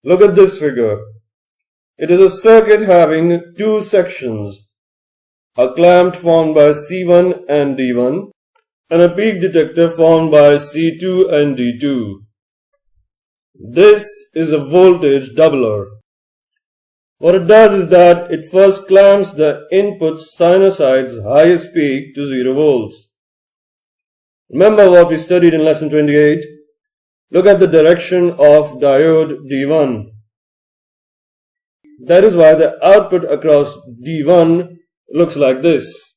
Look at this figure. It is a circuit having two sections, a clamp formed by C1 and D1, and a peak detector formed by C2 and D2. This is a voltage doubler. What it does is that it first clamps the input sinusoid's highest peak to 0 volts. Remember what we studied in lesson 28? Look at the direction of diode D1. That is why the output across D1 looks like this.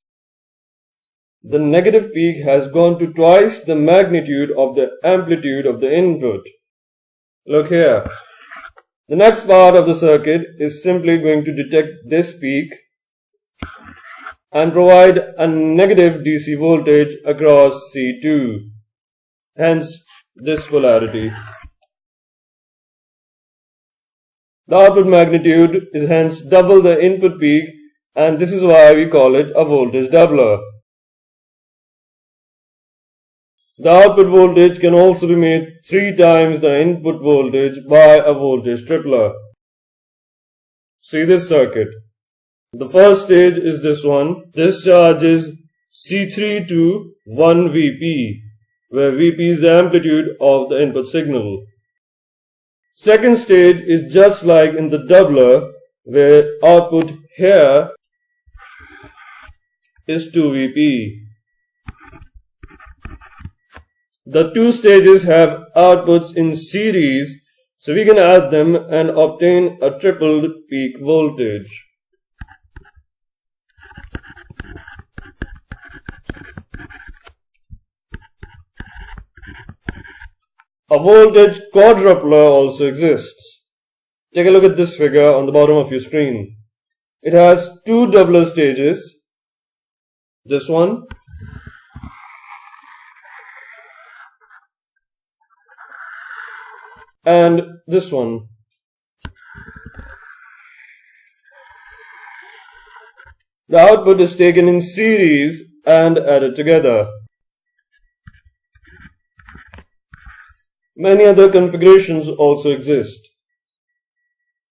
The negative peak has gone to twice the magnitude of the amplitude of the input. Look here. The next part of the circuit is simply going to detect this peak and provide a negative DC voltage across C2. Hence, this polarity. The output magnitude is hence double the input peak, and this is why we call it a voltage doubler. The output voltage can also be made 3 times the input voltage by a voltage tripler. See this circuit. The first stage is this one. This charge is C3 to 1 Vp, where Vp is the amplitude of the input signal. Second stage is just like in the doubler, where output here is 2 Vp. The two stages have outputs in series, so we can add them and obtain a tripled peak voltage. A voltage quadrupler also exists. Take a look at this figure on the bottom of your screen. It has two doubler stages. This one and this one. The output is taken in series and added together. Many other configurations also exist.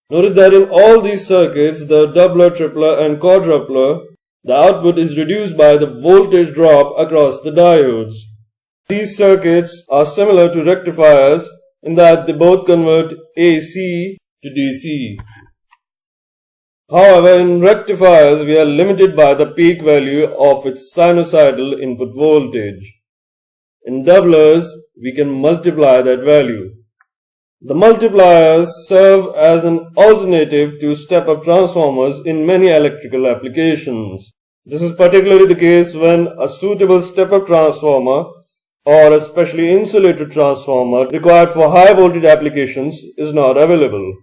Notice that in all these circuits, the doubler, tripler and quadrupler, the output is reduced by the voltage drop across the diodes. These circuits are similar to rectifiers in that they both convert AC to DC. However, in rectifiers, we are limited by the peak value of its sinusoidal input voltage. In doublers, we can multiply that value. The multipliers serve as an alternative to step-up transformers in many electrical applications. This is particularly the case when a suitable step-up transformer or a specially insulated transformer required for high voltage applications is not available.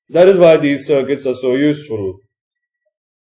That is why these circuits are so useful.